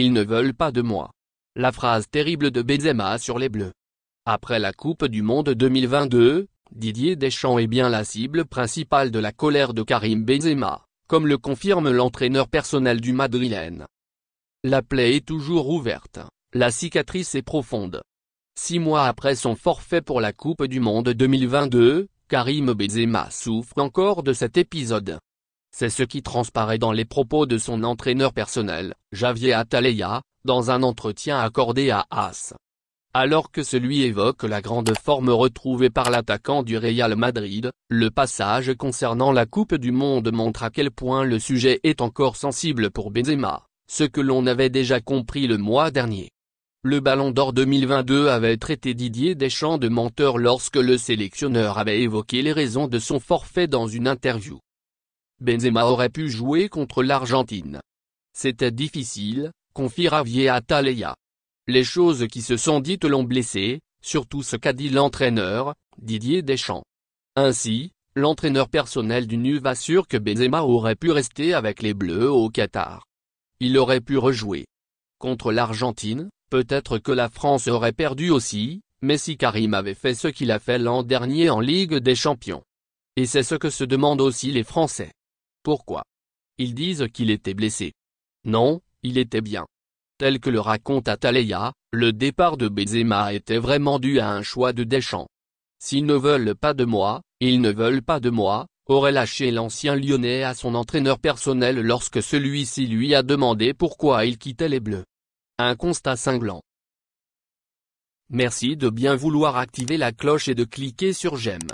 ils ne veulent pas de moi. La phrase terrible de Benzema sur les Bleus. Après la Coupe du Monde 2022, Didier Deschamps est bien la cible principale de la colère de Karim Benzema, comme le confirme l'entraîneur personnel du Madrilène. La plaie est toujours ouverte, la cicatrice est profonde. 6 mois après son forfait pour la Coupe du Monde 2022, Karim Benzema souffre encore de cet épisode. C'est ce qui transparaît dans les propos de son entraîneur personnel, Javier Atalaya, dans un entretien accordé à AS. Alors que celui évoque la grande forme retrouvée par l'attaquant du Real Madrid, le passage concernant la Coupe du Monde montre à quel point le sujet est encore sensible pour Benzema, ce que l'on avait déjà compris le mois dernier. Le Ballon d'Or 2022 avait traité Didier Deschamps de menteur lorsque le sélectionneur avait évoqué les raisons de son forfait dans une interview. Benzema aurait pu jouer contre l'Argentine. C'était difficile, confie Javier Atalaya. Les choses qui se sont dites l'ont blessé, surtout ce qu'a dit l'entraîneur, Didier Deschamps. Ainsi, l'entraîneur personnel du NUV assure que Benzema aurait pu rester avec les Bleus au Qatar. Il aurait pu rejouer. Contre l'Argentine, peut-être que la France aurait perdu aussi, mais si Karim avait fait ce qu'il a fait l'an dernier en Ligue des Champions. Et c'est ce que se demandent aussi les Français. Pourquoi? Ils disent qu'il était blessé. Non, il était bien. Tel que le raconte Atalaya, le départ de Benzema était vraiment dû à un choix de Deschamps. S'ils ne veulent pas de moi, ils ne veulent pas de moi, aurait lâché l'ancien Lyonnais à son entraîneur personnel lorsque celui-ci lui a demandé pourquoi il quittait les Bleus. Un constat cinglant. Merci de bien vouloir activer la cloche et de cliquer sur j'aime.